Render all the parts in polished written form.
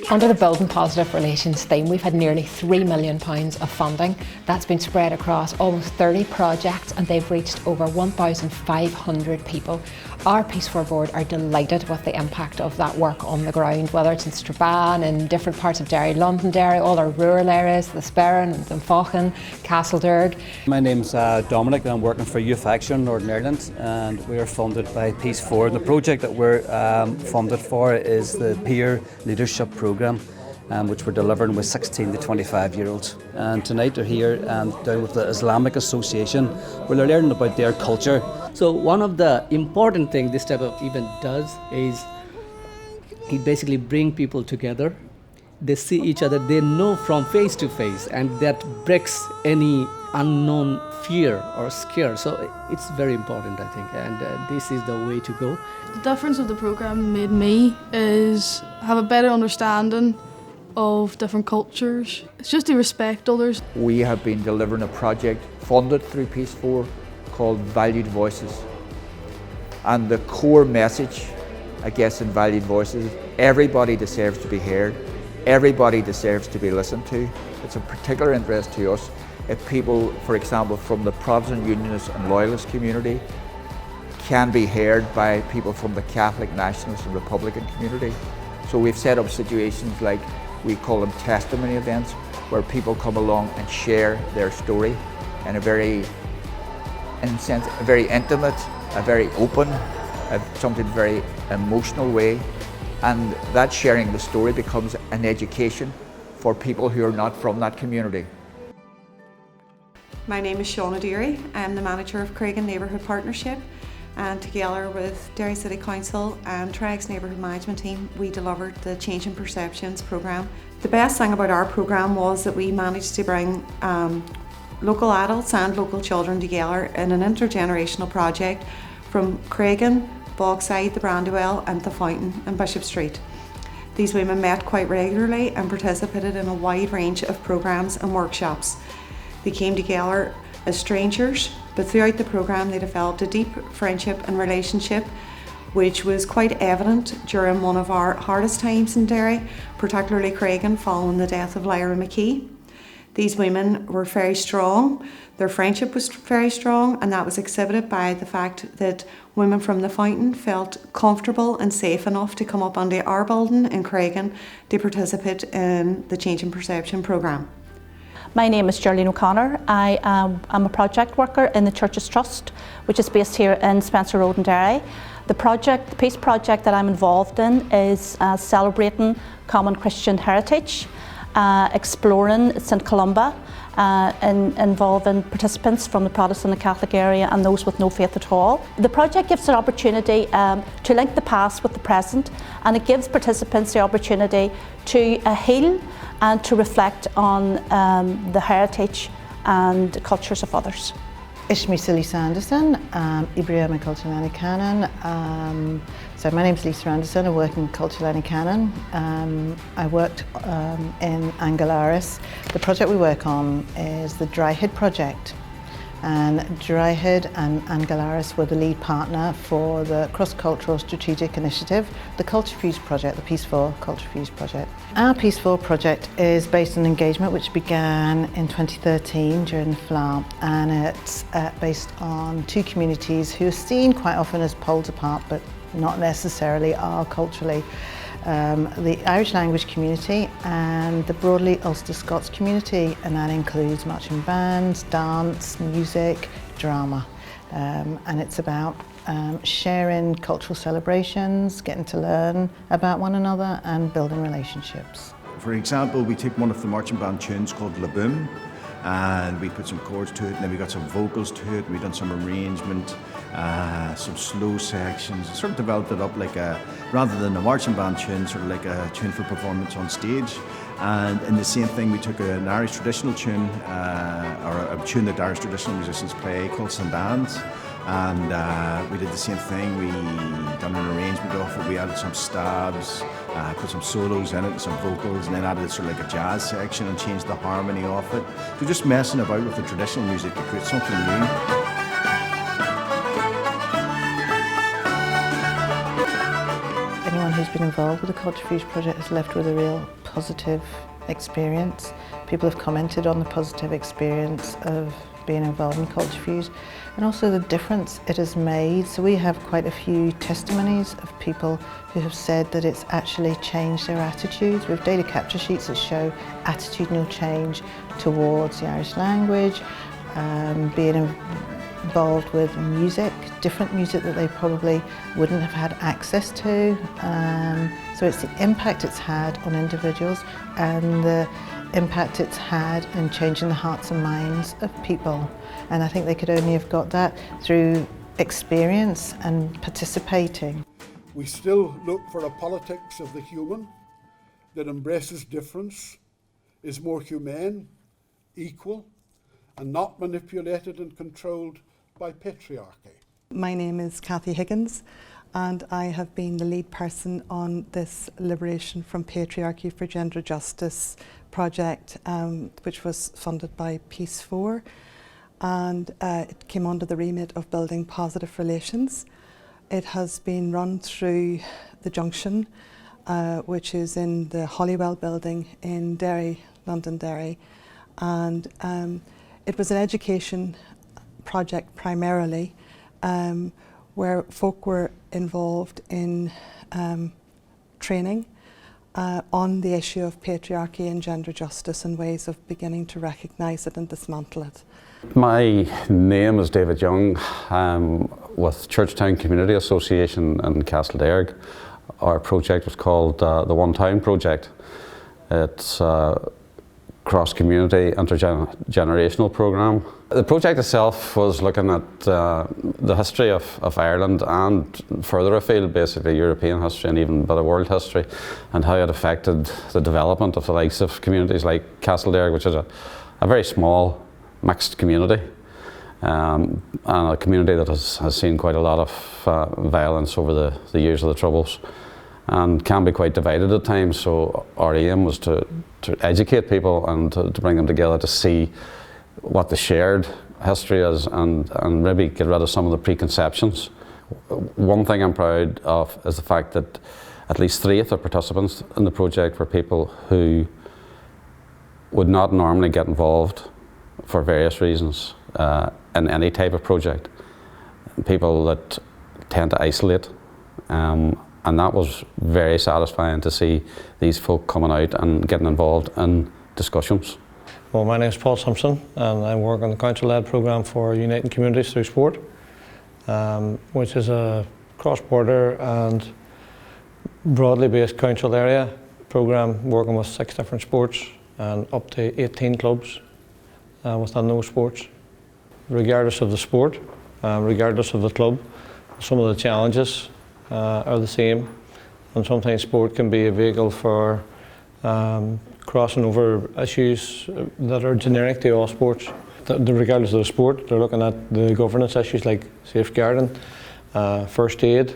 Under the Building Positive Relations theme, we've had nearly £3 million of funding. That's been spread across almost 30 projects and they've reached over 1,500 people. Our Peace 4 board are delighted with the impact of that work on the ground, whether it's in Strabane, in different parts of Derry, Londonderry, all our rural areas, the Sperrin and Dunfochan, Castledurg. My name's Dominic and I'm working for Youth Action Northern Ireland, and we are funded by Peace 4. The project that we're funded for is the Peer Leadership Programme, which we're delivering with 16 to 25 year olds. And tonight they're here and down with the Islamic Association where they're learning about their culture. So one of the important things this type of event does is it basically brings people together. They see each other, they know from face to face, and that breaks any unknown fear or scare. So it's very important, I think, and this is the way to go. The difference of the programme made me is have a better understanding of different cultures. It's just to respect others. We have been delivering a project funded through Peace 4 called Valued Voices. And the core message, I guess, in Valued Voices, everybody deserves to be heard, everybody deserves to be listened to. It's of particular interest to us if people, for example, from the Protestant Unionist and Loyalist community can be heard by people from the Catholic, Nationalist and Republican community. So we've set up situations like, we call them testimony events, where people come along and share their story in a very, in a sense, a very intimate, a very open, something very emotional way. And that sharing the story becomes an education for people who are not from that community. My name is Shauna Deary. I'm the manager of Craigan Neighbourhood Partnership, and together with Derry City Council and Trag's Neighbourhood Management Team, we delivered the Changing Perceptions programme. The best thing about our programme was that we managed to bring local adults and local children together in an intergenerational project from Craigan, Bogside, the Brandywell and the Fountain and Bishop Street. These women met quite regularly and participated in a wide range of programmes and workshops. They came together as strangers, but throughout the programme they developed a deep friendship and relationship, which was quite evident during one of our hardest times in Derry, particularly Craigan, following the death of Lyra McKee. These women were very strong, their friendship was very strong, and that was exhibited by the fact that women from the Fountain felt comfortable and safe enough to come up onto our building in Craigan to participate in the Changing Perception programme. My name is Geraldine O'Connor. I'm a project worker in the Churches Trust, which is based here in Spencer Road in Derry. The peace project that I'm involved in is celebrating common Christian heritage, exploring St Columba, and involving participants from the Protestant and Catholic area and those with no faith at all. The project gives an opportunity to link the past with the present, and it gives participants the opportunity to heal and to reflect on the heritage and cultures of others. Ishmi Lisa Anderson, Ibrahim Culturelani Canon. So my name is Lisa Anderson, I work in Culturelani Canon. I worked in Angularis. The project we work on is the Dryhead project. And Dryhead and Angularis were the lead partner for the cross-cultural strategic initiative, the Culture Fuse project, the Peace 4 Culture Fuse project. Our Peace 4 project is based on engagement which began in 2013 during the FLA, and it's based on two communities who are seen quite often as poles apart, but not necessarily are culturally. The Irish language community and the broadly Ulster Scots community, and that includes marching bands, dance, music, drama, and it's about sharing cultural celebrations, getting to learn about one another and building relationships. For example, we take one of the marching band tunes called La Boom, and we put some chords to it, and then we got some vocals to it, and we done some arrangement, some slow sections, sort of developed it up like rather than a marching band tune, sort of like a tune for performance on stage. And in the same thing, we took an Irish traditional tune, or a tune that Irish traditional musicians play called Sandans, and we did the same thing. We done an arrangement of it, we added some stabs, put some solos in it and some vocals, and then added sort of like a jazz section and changed the harmony of it. So just messing about with the traditional music to create something new. who's been involved with the Culture Fuse project has left with a real positive experience. People have commented on the positive experience of being involved in Culture Fuse and also the difference it has made. So we have quite a few testimonies of people who have said that it's actually changed their attitudes. We have data capture sheets that show attitudinal change towards the Irish language, being involved with music, different music that they probably wouldn't have had access to. So it's the impact it's had on individuals and the impact it's had in changing the hearts and minds of people. And I think they could only have got that through experience and participating. We still look for a politics of the human that embraces difference, is more humane, equal, and not manipulated and controlled by patriarchy. My name is Kathy Higgins, and I have been the lead person on this Liberation from Patriarchy for Gender Justice project, which was funded by Peace 4, and it came under the remit of building positive relations. It has been run through the Junction, which is in the Hollywell building in Derry, London Derry, and it was an education project primarily, where folk were involved in training on the issue of patriarchy and gender justice and ways of beginning to recognise it and dismantle it. My name is David Young. I'm with Churchtown Community Association in Castlederg. Our project was called the One Town Project. It's a cross-community, intergenerational programme. The project itself was looking at the history of Ireland and further afield, basically European history and even a bit of world history, and how it affected the development of the likes of communities like Castlederg, which is a very small mixed community, and a community that has seen quite a lot of violence over the years of the Troubles and can be quite divided at times. So our aim was to educate people and to bring them together to see what the shared history is and maybe get rid of some of the preconceptions. One thing I'm proud of is the fact that at least 3 of the participants in the project were people who would not normally get involved for various reasons in any type of project. People that tend to isolate, and that was very satisfying to see these folk coming out and getting involved in discussions. Well, my name is Paul Simpson, and I work on the council-led programme for Uniting Communities Through Sport, which is a cross-border and broadly based council area programme working with 6 different sports and up to 18 clubs within those sports. Regardless of the sport, regardless of the club, some of the challenges are the same, and sometimes sport can be a vehicle for crossing over issues that are generic to all sports. Regardless of the sport, they're looking at the governance issues like safeguarding, first aid,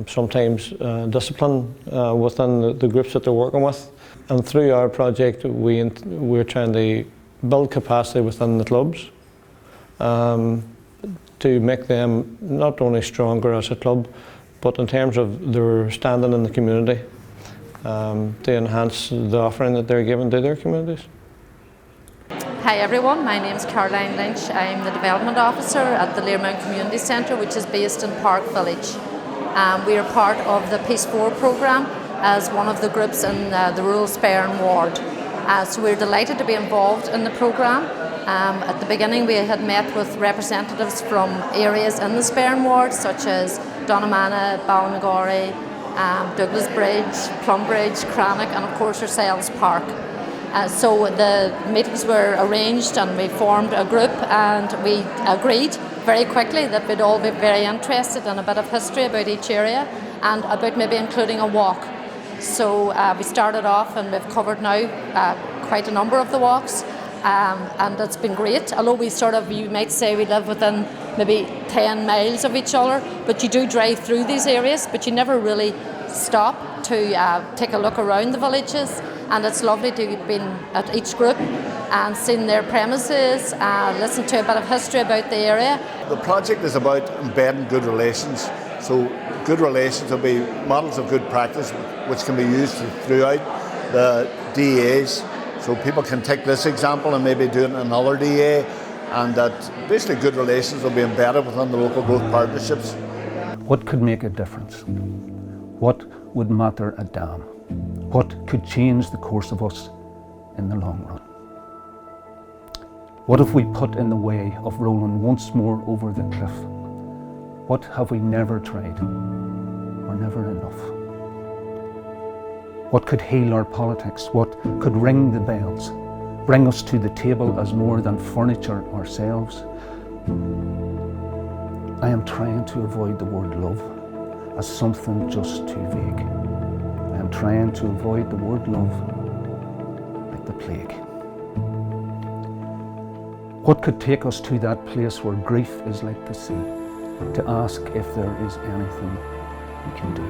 sometimes discipline within the groups that they're working with. And through our project, we're trying to build capacity within the clubs to make them not only stronger as a club, but in terms of their standing in the community, to enhance the offering that they're giving to their communities. Hi everyone, my name is Caroline Lynch. I'm the Development Officer at the Learmount Community Centre, which is based in Park Village. We are part of the Peace 4 programme as one of the groups in the rural Sperrin ward. So we're delighted to be involved in the programme. At the beginning we had met with representatives from areas in the Sperrin ward such as Donamana, Ballinagorry, Douglas Bridge, Plumbridge, Crannock, and of course ourselves, Park. So the meetings were arranged and we formed a group, and we agreed very quickly that we'd all be very interested in a bit of history about each area and about maybe including a walk. So we started off and we've covered now quite a number of the walks, and it's been great. Although you might say we live within maybe 10 miles of each other, but you do drive through these areas, but you never really stop to take a look around the villages. And it's lovely to have been at each group and seen their premises, listen to a bit of history about the area. The project is about embedding good relations So good relations will be models of good practice which can be used throughout the DEAs. So people can take this example and maybe do it in another DEA, and that basically good relations will be embedded within the local growth partnerships. What could make a difference? What would matter a damn? What could change the course of us in the long run? What if we put in the way of rolling once more over the cliff? What have we never tried, or never enough? What could heal our politics? What could ring the bells? Bring us to the table as more than furniture ourselves? I am trying to avoid the word love as something just too vague. I am trying to avoid the word love like the plague. What could take us to that place where grief is like the sea, to ask if there is anything we can do?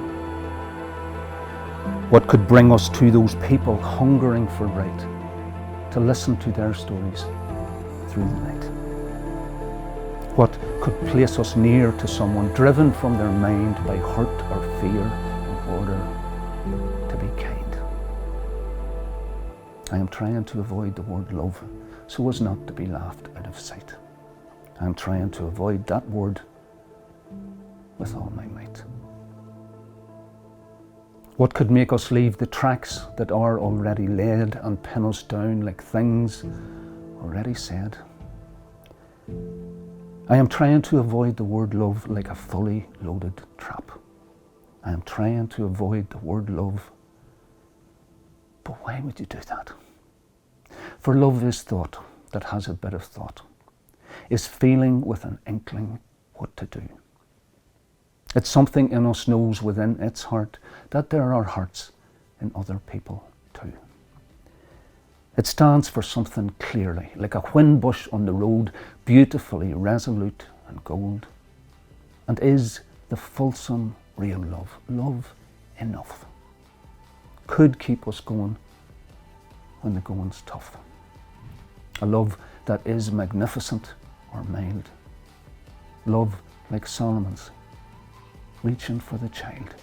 What could bring us to those people hungering for right, to listen to their stories through the night? What could place us near to someone driven from their mind by hurt or fear in order to be kind? I am trying to avoid the word love so as not to be laughed out of sight. I am trying to avoid that word with all my might. What could make us leave the tracks that are already laid and pin us down like things already said? I am trying to avoid the word love like a fully loaded trap. I am trying to avoid the word love. But why would you do that? For love is thought that has a bit of thought, is feeling with an inkling what to do. It's something in us knows within its heart that there are hearts in other people too. It stands for something clearly, like a whin bush on the road, beautifully resolute and gold, and is the fulsome real love, love enough, could keep us going when the going's tough. A love that is magnificent or mild, love like Solomon's, reaching for the child.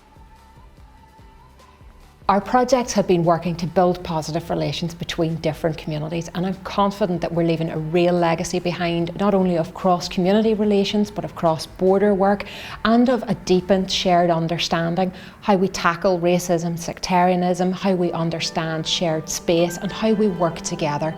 Our projects have been working to build positive relations between different communities, and I'm confident that we're leaving a real legacy behind, not only of cross-community relations, but of cross-border work and of a deepened shared understanding, how we tackle racism, sectarianism, how we understand shared space and how we work together.